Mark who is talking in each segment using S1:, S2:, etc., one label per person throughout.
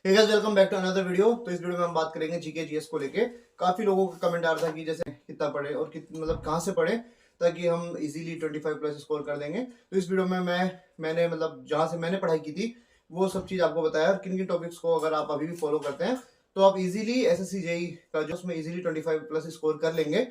S1: Hey guys, welcome back to another video. तो इस video में हम बात करेंगे जीके जीएस को लेके। काफी लोगों का कमेंट आ रहा था कि जैसे कितना पढ़े और मतलब कहाँ से पढ़े ताकि हम इजीली 25 प्लस स्कोर कर देंगे। तो इस वीडियो में मैंने मतलब जहाँ से मैंने पढ़ाई की थी वो सब चीज आपको बताया, और किन किन टॉपिक्स को अगर आप अभी भी फॉलो करते हैं तो आप इजीली एसएससी जेई का जो उसमें इजीली 25 प्लस स्कोर कर लेंगे।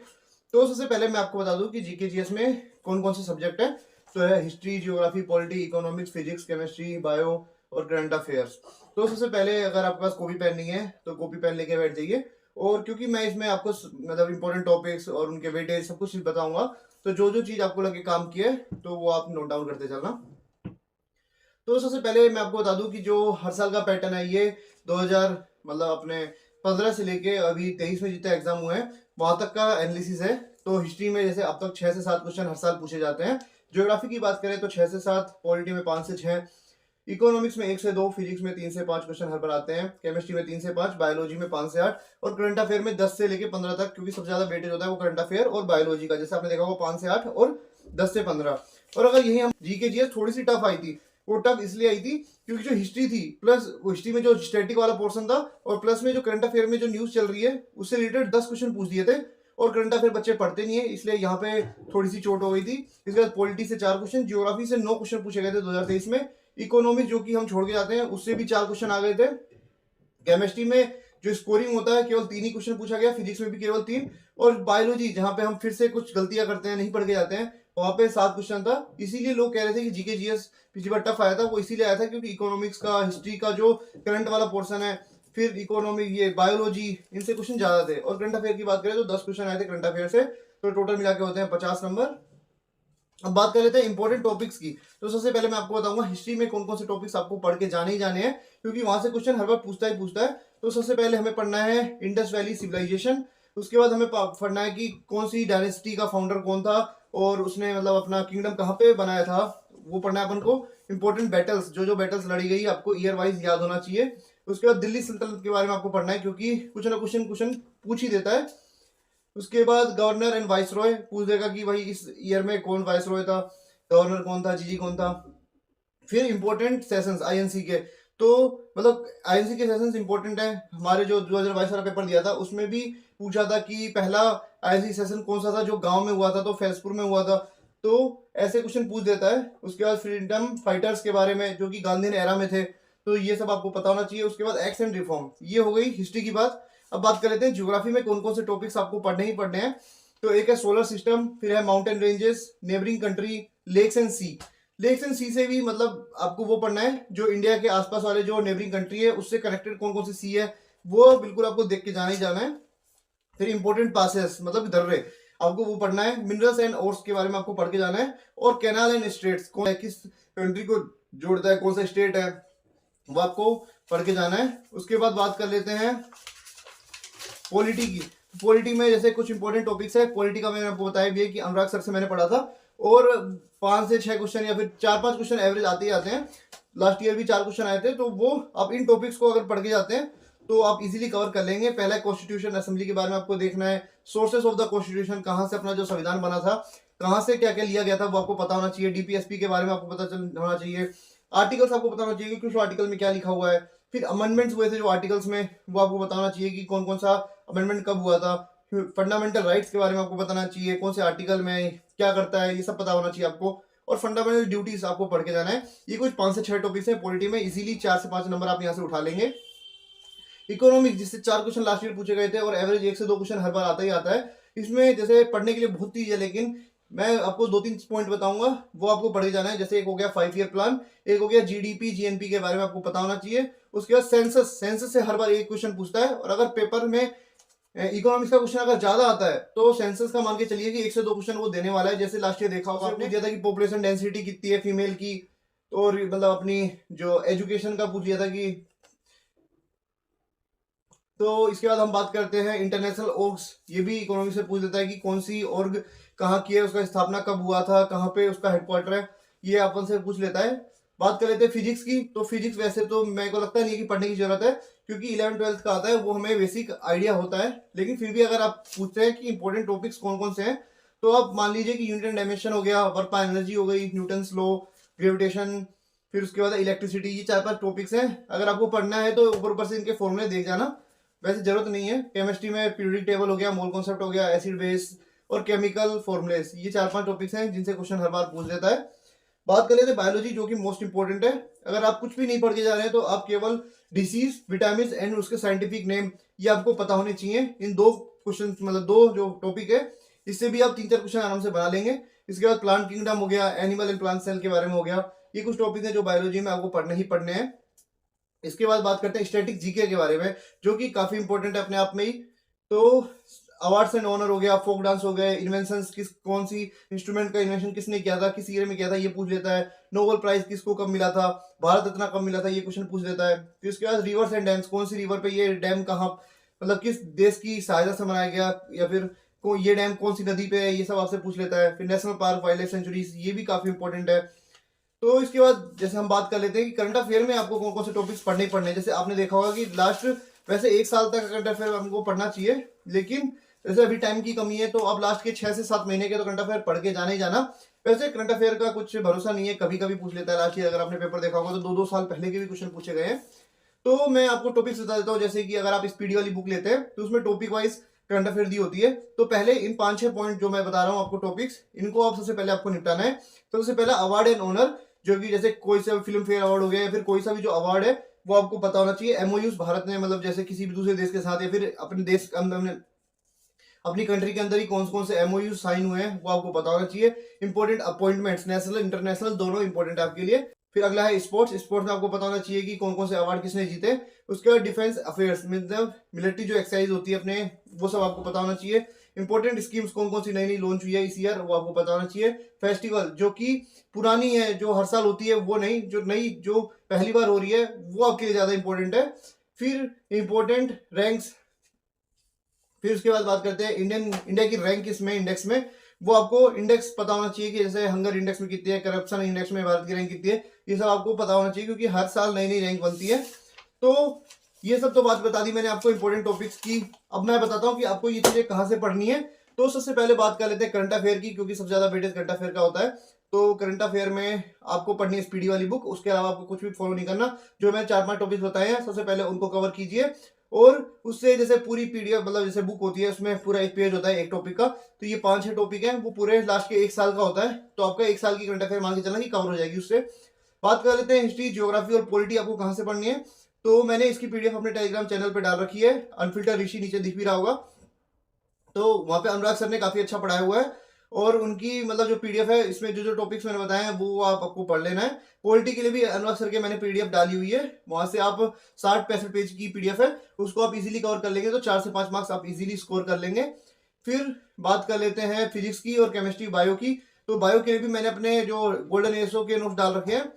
S1: तो सबसे पहले मैं आपको बता दूं कि जीके जीएस में कौन कौन से सब्जेक्ट है। तो है history, geography, polity, economics, physics, chemistry, bio और करंट अफेयर्स। तो सबसे पहले अगर आपके पास कॉपी पेन नहीं है तो कॉपी पेन लेके बैठ जाइए। और क्योंकि मैं इसमें आपको मतलब इंपॉर्टेंट टॉपिक्स और उनके वेटेज सब कुछ बताऊंगा, तो जो जो चीज आपको लगे काम की है तो वो आप नोट डाउन करते चलना। तो सबसे पहले मैं आपको बता दूं कि जो हर साल का पैटर्न है ये 2000 मतलब अपने 15 से लेके अभी 23 में जितने एग्जाम हुए हैं वहां तक का एनालिसिस है। तो हिस्ट्री में जैसे अब तक 6 से 7 क्वेश्चन हर साल पूछे जाते हैं। ज्योग्राफी की बात करें तो 6 से 7, पॉलिटी में 5 से 6, इकोनॉमिक्स में 1 से 2, फिजिक्स में 3 से 5 क्वेश्चन हर बार आते हैं, केमिस्ट्री में 3 से 5, बायोलॉजी में 5 से 8 और करंट अफेयर में 10 से लेके 15 तक, क्योंकि सबसे ज्यादा वेटेज होता है वो करंट अफेयर और बायोलॉजी का। जैसे आपने देखा होगा 5 से 8 और 10 से 15। और अगर यही हम जीके जीएस थोड़ी सी टफ आई थी, वो टफ इसलिए आई थी क्योंकि जो हिस्ट्री थी प्लस वो हिस्ट्री में जो स्टैटिक वाला पोर्शन था और प्लस में जो करंट अफेयर में जो न्यूज चल रही है उससे रिलेटेड 10 क्वेश्चन पूछ दिए थे। और करंट अफेयर बच्चे पढ़ते नहीं है, इसलिए यहाँ पे थोड़ी सी चोट हो गई थी। इसके बाद पॉलिटी से 4 क्वेश्चन, जियोग्राफी से 9 क्वेश्चन पूछे गए थे 2023 में, इकोनॉमिक्स जो कि हम छोड़ के जाते हैं उससे भी 4 क्वेश्चन आ गए थे, केमिस्ट्री में जो स्कोरिंग होता है केवल 3 ही क्वेश्चन पूछा गया, फिजिक्स में भी केवल 3, और बायोलॉजी जहां पे हम फिर से कुछ गलतियां करते हैं, नहीं पढ़ के जाते हैं, वहां पे 7 क्वेश्चन था। इसीलिए लोग कह रहे थे कि जीके जीएस पिछली बार टफ आया था, वो इसीलिए आया था क्योंकि इकोनॉमिक्स का, हिस्ट्री का जो करंट वाला पोर्शन है, फिर इकोनॉमिक, ये बायोलॉजी, इनसे क्वेश्चन ज्यादा थे। और करंट अफेयर की बात करें तो 10 क्वेश्चन आए थे करंट अफेयर से, तो टोटल मिला के होते हैं 50 नंबर। अब बात कर लेते हैं इंपॉर्टेंट टॉपिक्स की। तो सबसे पहले मैं आपको बताऊंगा हिस्ट्री में कौन कौन से टॉपिक्स आपको पढ़ के जाने ही जाने हैं, क्योंकि वहां से क्वेश्चन हर बार पूछता ही पूछता है। तो सबसे पहले हमें पढ़ना है इंडस वैली सिविलाइजेशन। उसके बाद हमें पढ़ना है कि कौन सी डायनेस्टी का फाउंडर कौन था और उसने मतलब अपना किंगडम कहाँ पे बनाया था, वो पढ़ना है अपन को। इंपॉर्टेंट बैटल्स, जो जो बैटल्स लड़ी गई आपको ईयर वाइज याद होना चाहिए। उसके बाद दिल्ली सल्तनत के बारे में आपको पढ़ना है, क्योंकि कुछ ना क्वेश्चन पूछ ही देता है। उसके बाद गवर्नर एंड वाइस रॉय पूछ देगा कि भाई इस ईयर में कौन वाइस रॉय था, गवर्नर कौन था, जीजी कौन था। फिर इंपॉर्टेंट सेशंस आईएनसी के, तो मतलब आईएनसी के सेशंस इंपॉर्टेंट है। हमारे जो 2022 वाला पेपर दिया था उसमें भी पूछा था कि पहला आईएनसी सेशन कौन सा था जो गांव में हुआ था, तो फैजपुर में हुआ था। तो ऐसे क्वेश्चन पूछ देता है। उसके बाद फ्रीडम फाइटर्स के बारे में जो कि गांधीन एरा में थे, तो ये सब आपको पता होना चाहिए। उसके बाद एक्ट एंड रिफॉर्म, ये हो गई हिस्ट्री की बात। अब बात कर लेते हैं ज्योग्राफी में कौन कौन से टॉपिक्स आपको पढ़ने ही पढ़ने हैं। तो एक है सोलर सिस्टम, फिर है mountain ranges, neighbouring country, lakes and sea. Lakes and sea से भी मतलब आपको वो पढ़ना है जो इंडिया के आसपास वाले जो नेबरिंग कंट्री है उससे कनेक्टेड कौन कौन सी सी है, वो बिल्कुल आपको देख के जाना ही जाना है। फिर इंपॉर्टेंट पासेस मतलब दर्रे, आपको वो पढ़ना है। मिनरल्स एंड ओर्स के बारे में आपको पढ़ के जाना है। और कैनाल एंड स्टेट्स, कौन है, किस कंट्री को जोड़ता है, कौन सा स्टेट है, वो आपको पढ़ के जाना है। उसके बाद बात कर लेते हैं पॉलिटी की। पॉलिटी में जैसे कुछ इंपॉर्टेंट टॉपिक्स है। पॉलिटी का मैंने आपको बताया भी है कि अनुराग सर से मैंने पढ़ा था, और 5 से 6 क्वेश्चन या फिर 4-5 क्वेश्चन एवरेज आते ही आते हैं। लास्ट ईयर भी 4 क्वेश्चन आए थे, तो वो आप इन टॉपिक्स को अगर पढ़ के जाते हैं तो आप इजीली कवर कर लेंगे। पहला कॉन्स्टिट्यूशन असेंबली के बारे में आपको देखना है, सोर्सेस ऑफ द कॉन्स्टिट्यूशन, कहाँ से अपना जो संविधान बना था, कहाँ से क्या क्या लिया गया था, वो आपको पता होना चाहिए। डीपीएसपी के बारे में आपको पता चल होना चाहिए। आर्टिकल्स आपको पता होना चाहिए कि कुछ आर्टिकल में क्या लिखा हुआ है। फिर अमेंडमेंट्स हुए थे जो आर्टिकल्स में, वो आपको बताना चाहिए कि कौन कौन सा अमेंडमेंट कब हुआ था। फंडामेंटल राइट्स के बारे में आपको बताना चाहिए, कौन से आर्टिकल में क्या करता है, ये सब पता होना चाहिए आपको। और फंडामेंटल ड्यूटीज आपको पढ़ के जाना है। ये कुछ 5 से 6 टॉपिक्स है पॉलिटी में, इजीली 4 से 5 नंबर आप यहाँ से उठा लेंगे। इकोनॉमिक्स, जिससे 4 क्वेश्चन लास्ट ईयर पूछे गए थे और एवरेज 1 से 2 क्वेश्चन हर बार आता ही आता है। इसमें जैसे पढ़ने के लिए बहुत चीज है, लेकिन मैं आपको 2-3 पॉइंट बताऊंगा, वो आपको पढ़ के जाना है। जैसे एक हो गया 5 ईयर प्लान, एक हो गया जीडीपी जीएनपी के बारे में आपको पता होना चाहिए। उसके बाद सेंसस, सेंसस से हर बार एक क्वेश्चन पूछता है, और अगर पेपर में इकोनॉमिक्स का क्वेश्चन अगर ज्यादा आता है तो सेंसस का मान के चलिए कि 1 से 2 क्वेश्चन वो देने वाला है। जैसे लास्ट ईयर देखा होगा आपने, दिया था कि पॉपुलेशन डेंसिटी कितनी है फीमेल की, और मतलब अपनी जो एजुकेशन का पूछ लिया था कि। तो इसके बाद हम बात करते हैं इंटरनेशनल ऑर्ग्स। ये भी इकोनॉमिक्स से पूछ लेता है कि कौन सी ऑर्ग कहाँ की है, उसका स्थापना कब हुआ था, कहाँ पे उसका हेडक्वार्टर है, ये अपन से पूछ लेता है। बात कर लेते हैं फिजिक्स की। तो फिजिक्स वैसे तो मेरे को लगता नहीं है कि पढ़ने की जरूरत है, क्योंकि 11th-12th का आता है, वो हमें बेसिक आइडिया होता है। लेकिन फिर भी अगर आप पूछते हैं कि इंपॉर्टेंट टॉपिक्स कौन कौन से हैं, तो आप मान लीजिए कि यूनिट एंड डायमेंशन हो गया, वर्क बाय एनर्जी हो गई, न्यूटन्स लॉ, ग्रेविटेशन, फिर उसके बाद इलेक्ट्रिसिटी, ये 4-5 टॉपिक्स हैं। अगर आपको पढ़ना है तो ऊपर ऊपर से इनके फॉर्मूले देख जाना, वैसे जरूरत नहीं है। केमिस्ट्री में पीरियोडिक टेबल हो गया, मोल कॉन्सेप्ट हो गया, एसिड बेस और केमिकल फॉर्मूलेस, ये 4-5 टॉपिक्स हैं जिनसे क्वेश्चन हर बार पूछ लेता है। बात कर लेते हैं बायोलॉजी, जो कि मोस्ट इंपॉर्टेंट है। अगर आप कुछ भी नहीं पढ़ के जा रहे हैं तो आप केवल डिसीज, विटामिन एंड उसके साइंटिफिक नेम ये आपको पता होने चाहिए। इन 2 क्वेश्चन मतलब 2 जो टॉपिक है, इससे भी आप 3-4 क्वेश्चन आराम से बना लेंगे। इसके बाद प्लांट किंगडम हो गया, एनिमल एंड प्लांट सेल के बारे में हो गया, ये कुछ टॉपिक है जो बायोलॉजी में आपको पढ़ने ही पढ़ने हैं। इसके बाद बात करते हैं स्टैटिक जीके के बारे में, जो कि काफी इंपॉर्टेंट है अपने आप में ही। तो अवार्ड्स एंड ऑनर हो गया, फोक डांस हो गए, इन्वेंशंस कौन सी इंस्ट्रूमेंट का इन्वेंशन किसने किया था, किस ईयर में किया था, ये पूछ लेता है। नोबेल प्राइज किसको कब मिला था, भारत रत्न कब मिला था, ये क्वेश्चन पूछ लेता है। फिर उसके बाद रिवर्स एंड डैम्स, कौन सी रिवर पे ये डैम कहाँ, मतलब किस देश की सहायता से बनाया गया, या फिर ये डैम कौन सी नदी पे है, ये सब आपसे पूछ लेता है। फिर national park, wild life sanctuaries, ये भी काफी इंपॉर्टेंट है। तो इसके बाद जैसे हम बात कर लेते हैं कि करंट अफेयर में आपको कौन कौन से टॉपिक्स पढ़ने ही पढ़ने हैं। जैसे आपने देखा होगा कि लास्ट वैसे 1 साल तक करंट अफेयर हमको पढ़ना चाहिए, लेकिन जैसे अभी टाइम की कमी है तो आप लास्ट के 6 से 7 महीने के तो करंट अफेयर पढ़ के जाना ही जाना। वैसे करंट अफेयर का कुछ भरोसा नहीं है, कभी कभी पूछ लेता है। लास्ट ईयर अगर आपने पेपर देखा होगा तो 2-2 साल पहले के भी क्वेश्चन पूछे गए हैं। तो मैं आपको टॉपिक्स बता देता हूँ। जैसे कि अगर आप इस पीडी वाली बुक लेते हैं तो उसमें टॉपिक वाइज करंट अफेयर दी होती है। तो पहले इन 5-6 पॉइंट जो मैं बता रहा हूँ आपको टॉपिक्स, इनको आप सबसे पहले आपको निपटाना है। तो सबसे पहला अवार्ड एंड ऑनर, जो कि जैसे कोई सा फिल्म फेयर अवार्ड हो गया या फिर कोई सा भी जो अवार्ड है वो आपको पता होना चाहिए। एमओयूज भारत ने मतलब जैसे किसी भी दूसरे देश के साथ या फिर अपने देश अपनी कंट्री के अंदर ही कौन से एमओयू साइन हुए हैं वो आपको पता होना चाहिए। इंपॉर्टेंट अपॉइंटमेंट्स नेशनल इंटरनेशनल दोनों इंपॉर्टेंट है आपके लिए। फिर अगला है स्पोर्ट्स, स्पोर्ट्स में आपको पता होना चाहिए कि कौन कौन से अवार्ड किसने जीते। उसके बाद डिफेंस अफेयर्स मतलब मिलिट्री जो एक्सरसाइज होती है अपने, वो सब आपको पता होना चाहिए। इंपॉर्टेंट स्कीम्स कौन कौन सी नई नई लॉन्च हुई है इस ईयर, वो आपको पता होना चाहिए। फेस्टिवल जो कि पुरानी है, जो हर साल होती है वो नहीं, जो नई जो पहली बार हो रही है वो आपके लिए ज्यादा इंपॉर्टेंट है। फिर इंपॉर्टेंट रैंक्स, फिर उसके बाद बात करते हैं इंडिया की रैंक इसमें इंडेक्स में, वो आपको इंडेक्स पता होना चाहिए कि जैसे हंगर इंडेक्स में कितनी है, करप्शन इंडेक्स में भारत की रैंक कितनी है, ये सब आपको पता होना चाहिए क्योंकि हर साल नई नई रैंक बनती है। तो ये सब तो बात बता दी मैंने आपको इंपॉर्टेंट टॉपिक्स की। अब मैं बताता हूँ कि आपको ये चीजें कहाँ से पढ़नी है। तो सबसे पहले बात कर लेते हैं करंट अफेयर की, क्योंकि सबसे ज्यादा वेटेज करंट अफेयर का होता है। तो करंट अफेयर में आपको पढ़नी है स्पीडी वाली बुक, उसके अलावा आपको कुछ भी फॉलो नहीं करना। जो मैंने 4-5 टॉपिक्स बताए हैं सबसे पहले उनको कवर कीजिए, और उससे जैसे पूरी पीडीएफ मतलब जैसे बुक होती है उसमें पूरा 1 पेज होता है एक टॉपिक का, तो ये 5-6 टॉपिक है वो पूरे लास्ट के 1 साल का होता है। तो आपका 1 साल की करंट अफेयर मान के चलना कि कवर हो जाएगी उससे। बात कर लेते हैं हिस्ट्री, ज्योग्राफी और पॉलिटी आपको कहाँ से पढ़नी है। तो मैंने इसकी पीडीएफ अपने टेलीग्राम चैनल पे डाल रखी है, अनफिल्टर ऋषि नीचे दिख भी रहा होगा। तो वहां पे अनुराग सर ने काफी अच्छा पढ़ाया हुआ है, और उनकी मतलब जो पीडीएफ है इसमें जो जो टॉपिक्स मैंने बताए हैं वो आपको पढ़ लेना है। पॉलिटी के लिए भी अनुराग सर के मैंने पीडीएफ डाली हुई है, वहां से आप 60-65 पेज की पीडीएफ है, उसको आप इजीली कवर कर लेंगे तो 4 से 5 मार्क्स आप इजीली स्कोर कर लेंगे। फिर बात कर लेते हैं फिजिक्स की और केमिस्ट्री बायो की। तो बायो के लिए भी मैंने अपने जो गोल्डन एसओ के नोट्स डाल रखे हैं।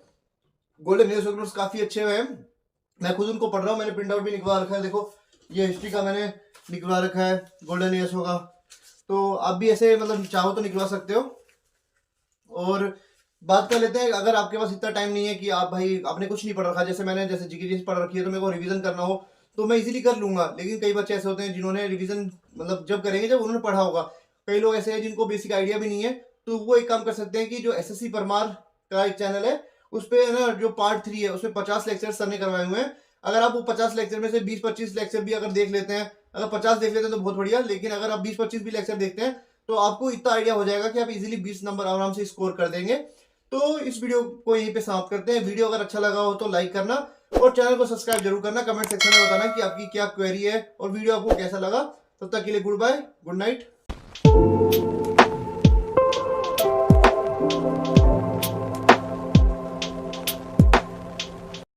S1: गोल्डन एसओ के नोट्स काफी अच्छे हुए हैं, मैं खुद उनको पढ़ रहा हूँ। मैंने प्रिंट आउट भी निकलवा रखा है, देखो ये हिस्ट्री का मैंने निकलवा रखा है गोल्डन एसओ का। तो आप भी ऐसे मतलब चाहो तो निकलवा सकते हो। और बात कर लेते हैं, अगर आपके पास इतना टाइम नहीं है कि आप भाई आपने कुछ नहीं पढ़ रखा, जैसे मैंने जैसे जीके पढ़ रखी है तो मेरे को रिवीजन करना हो तो मैं इजीली कर लूंगा। लेकिन कई बच्चे ऐसे होते हैं जिन्होंने रिवीजन मतलब जब करेंगे जब उन्होंने पढ़ा होगा। कई लोग ऐसे हैं जिनको बेसिक आइडिया भी नहीं है, तो वो एक काम कर सकते हैं कि जो एसएससी परमार का एक चैनल है उस पे ना जो पार्ट 3 है उसमें 50 लेक्चर सर ने करवाए हुए हैं। अगर आप वो 50 लेक्चर में से 20-25 लेक्चर भी अगर देख लेते हैं, अगर 50 देख लेते हैं तो बहुत बढ़िया, लेकिन अगर आप 20-25 भी लेक्चर देखते हैं तो आपको इतना आइडिया हो जाएगा कि आप इजीली 20 नंबर आराम से स्कोर कर देंगे। तो इस वीडियो को यहीं पे समाप्त करते हैं। वीडियो अगर अच्छा लगा हो तो लाइक करना और चैनल को सब्सक्राइब जरूर करना। कमेंट सेक्शन में बताना कि आपकी क्या क्वेरी है और वीडियो आपको कैसा लगा। तब तक के लिए गुड बाय, गुड नाइट।